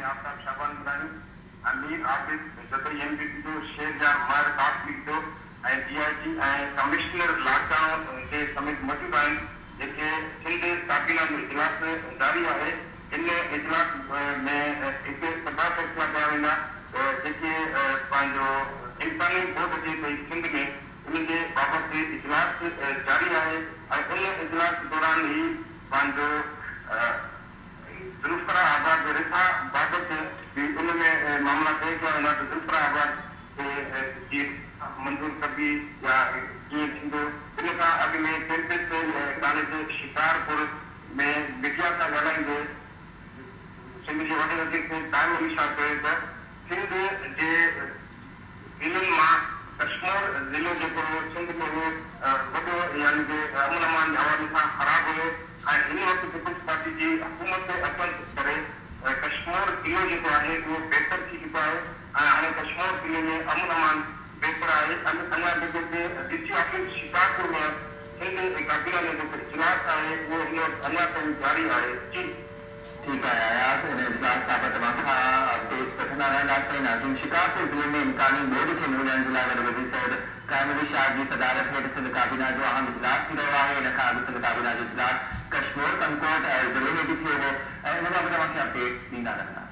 आफ्ताब शाबान इब्राहिम अमीर आबिद जतई एमपी जो शेरजार मार काफ लिखो डीआईजी कमिश्नर लॉकडाउन के समेत मौजूद आहिनि जेके सिंध काबीना जो इजलास जारी है। इन इजलास में एक सभा फैसला कया वेंदा जेके पंहिंजो इंसानी बोर्ड जे भई सिंध में उनके बाबत इजलास जारी है। उन इजलास दौरान ही पंहिंजो जुल्फरा आबाद रिथा बाबत भी उनमें मामला तय किया वेंदा त जुल्फरा आबाद की मंजूर कबी या कीअं थींदो। इन खां अॻु में कैंपस कॉलेज शिकारपुर में मीडिया सां ॻाल्हाईंदे सिंध जे वॾे वधीक टाइम हमेशह चयो त सिंध जे ज़िलनि मां कश्मीर ज़िलो जेको सिंध में हो वॾो यानी कि अमन अमान जे हवाले सां ख़राब हुयो। इन वक्त पीपल्स पार्टी की हुकूमत अपील करे कश्मीर ज़िलो जो है वो बेहतर थी चुका है। हाँ कश्मीर ज़िले में अमन अमान बेहतर है। अञा जेको डीसी ऑफिस शिकारपुर में सिंध काबीना में जो इजलास है वो अञा ताईं जारी है। जी ठीक है आयास इन इजलास बाबत तमाम अपडेट्स वठंदा रहंदासीं। नाज़रीन, शिकारपुर ज़िले में इम्कानी बोर्ड खे मोड़ण जे लाइ वज़ीर सैयद कायम अली शाह जी सदारत हेठि सिंध काबीना जो अहम इजलास थी रहियो आहे। इन खां अॻु सिंध काबीना जो इजलास कश्मीर कनकोट ज़िले में भी थियो हो। इन बाबति तव्हांखे अपडेट्स ॾींदा रहंदा।